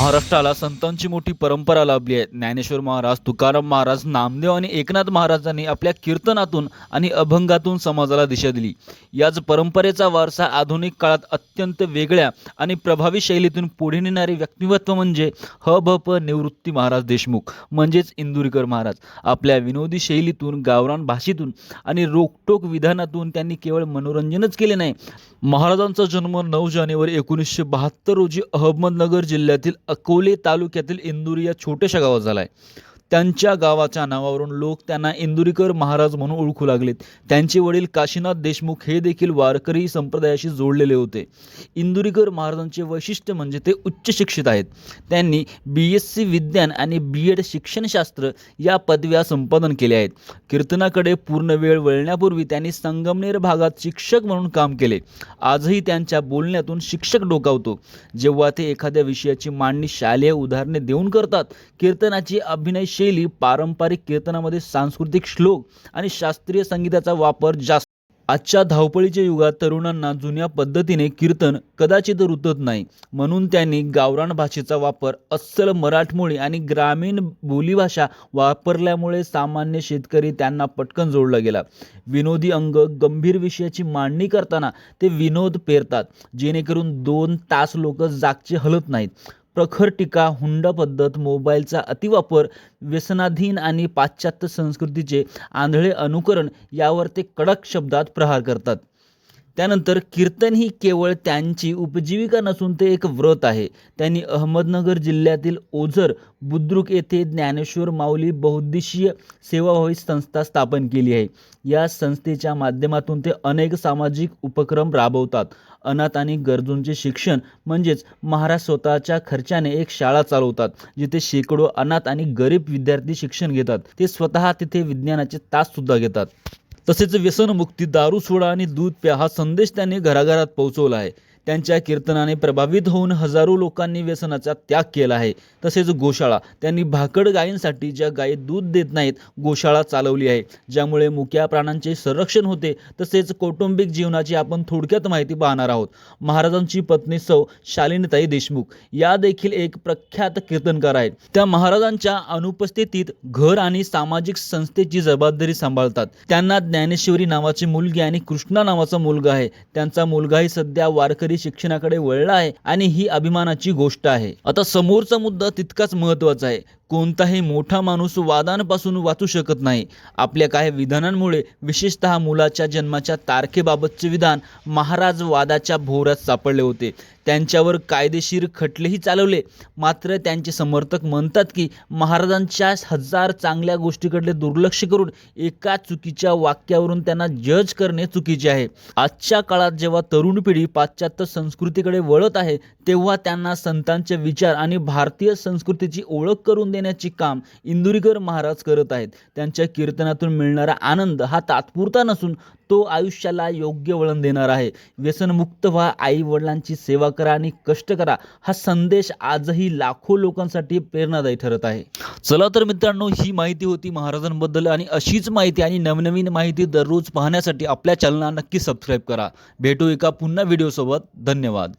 महाराष्ट्राला संतांची मोठी परंपरा लाभली आहे. ज्ञानेश्वर महाराज, तुकाराम महाराज, नामदेव आणि एकनाथ महाराजांनी आपल्या कीर्तनातून आणि अभंगातून समाजाला दिशा दिली. याच परंपरेचा वारसा आधुनिक काळात अत्यंत वेगळ्या आणि प्रभावी शैलीतून पुढे नेणारे व्यक्तिमत्व म्हणजे ह.भ.प. निवृत्ती महाराज देशमुख म्हणजेच इंदुरीकर महाराज. आपल्या विनोदी शैलीतून, गावरान भाषेतून आणि रोखठोक विधानातून त्यांनी केवळ मनोरंजनच केले नाही. महाराजांचा जन्म 9 जानेवारी 1972 रोजी अहमदनगर जिल्ह्यातील अकोले तालुक्यातील इंदुरी या छोट्याशा गावात झाला आहे. त्यांच्या गावाच्या नावावरून लोक त्यांना इंदुरीकर महाराज म्हणून ओळखू लागलेत. त्यांचे वडील काशीनाथ देशमुख हे देखील वारकरी संप्रदायाशी जोडलेले होते. इंदुरीकर महाराजांचे वैशिष्ट्य म्हणजे ते उच्च शिक्षित आहेत. त्यांनी BSc विज्ञान आणि B.Ed शिक्षणशास्त्र या पदव्या संपादन केल्या आहेत. कीर्तनाकडे पूर्ण वेळ वळण्यापूर्वी त्यांनी संगमनेर भागात शिक्षक म्हणून काम केले. आजही त्यांच्या बोलण्यातून शिक्षक डोकावतो. जेव्हा ते एखाद्या विषयाची मांडणी शालेय उदाहरणे देऊन करतात. कीर्तनाची अभिनय शैली पारंपरिक कीर्तनामध्ये सांस्कृतिक श्लोक आणि शास्त्रीय संगीताचा वापर जास्त. आजच्या धावपळीच्या युगात तरुणांना जुन्या पद्धतीने कीर्तन कदाचित रुतत नाही. म्हणून त्यांनी गावरान भाषेचा वापर, अस्सल मराठमोळी आणि ग्रामीण बोलीभाषा वापरल्यामुळे सामान्य शेतकरी त्यांना पटकन जोडला गेला. विनोदी अंग, गंभीर विषयाची मांडणी करताना ते विनोद पेरतात, जेणेकरून 2 तास लोक जागचे हलत नाहीत. प्रखर टीका, हुंडा पद्धत, मोबाईलचा अतिवापर, व्यसनाधीन आणि पाश्चात्य संस्कृतीचे आंधळे अनुकरण यावर ते कडक शब्दात प्रहार करतात. त्यानंतर कीर्तन ही केवळ त्यांची उपजीविका नसून ते एक व्रत आहे. त्यांनी अहमदनगर जिल्ह्यातील ओझर बुद्रुक येथे ज्ञानेश्वर माऊली बहुउद्देशीय सेवाभावी संस्था स्थापन केली आहे. या संस्थेच्या माध्यमातून ते अनेक सामाजिक उपक्रम राबवतात. अनाथ आणि गरजूंचे शिक्षण म्हणजेच महाराज स्वतःच्या खर्चाने एक शाळा चालवतात, जिथे शेकडो अनाथ आणि गरीब विद्यार्थी शिक्षण घेतात. ते स्वतः तिथे विज्ञानाचे तास सुद्धा घेतात. तसेच व्यसनमुक्ती, दारू सोडा आणि दूध प्या हा संदेश त्यांनी घराघरात पोहोचवला आहे. त्यांच्या कीर्तनाने प्रभावित होऊन हजारो लोकांनी व्यसनाचा त्याग केला आहे. तसेच गोशाळा, त्यांनी भाकड गायींसाठी, ज्या गायी दूध देत नाहीत, गोशाळा चालवली आहे, ज्यामुळे मुक्या प्राण्यांचे संरक्षण होते. तसेच कौटुंबिक जीवनाची आपण थोडक्यात माहिती पाहणार आहोत. महाराजांची पत्नी सौ शालिनीताई देशमुख या देखील एक प्रख्यात कीर्तनकार आहेत. त्या महाराजांच्या अनुपस्थितीत घर आणि सामाजिक संस्थेची जबाबदारी सांभाळतात. त्यांना ज्ञानेश्वरी नावाची मुलगी आणि कृष्णा नावाचा मुलगा आहे. त्यांचा मुलगाही सध्या वारकरी शिक्षणाकडे वळला आहे आणि ही अभिमानाची गोष्ट आहे. आता समोरचा मुद्दा तितकाच महत्त्वाचा आहे. कोणताही मोठा माणूस वादांपासून वाचू शकत नाही. आपल्या काही विधानांमुळे, विशेषतः मुलाच्या जन्माच्या तारखेबाबतचे विधान, महाराज वादाच्या भोवऱ्यात सापडले होते. त्यांच्यावर कायदेशीर खटलेही चालवले. मात्र त्यांचे समर्थक म्हणतात की महाराजांच्या 1000 चांगल्या गोष्टीकडे दुर्लक्ष करून एका चुकीच्या वाक्यावरून त्यांना जज करणे चुकीचे आहे. आजच्या काळात जेव्हा तरुण पिढी पाश्चात्य संस्कृतीकडे वळत आहे, तेव्हा त्यांना संतांचे विचार आणि भारतीय संस्कृतीची ओळख करून देण्याचे काम इंदुरीकर महाराज करत आहेत. त्यांच्या कीर्तनातून मिळणारा आनंद हा तात्पुरता नसून तो आयुष्याला योग्य वळण देणार आहे. व्यसनमुक्त व्हा, आई वडिलांची सेवा करा आणि कष्ट करा हा संदेश आजही लाखो लोकांसाठी प्रेरणादायी ठरत आहे. चला तर मित्रांनो, ही माहिती होती महाराजांबद्दल आणि अशीच माहिती आणि नवनवीन माहिती दररोज पाहण्यासाठी आपल्या चॅनलला नक्की सबस्क्राईब करा. भेटू एका पुन्हा व्हिडिओसोबत. धन्यवाद.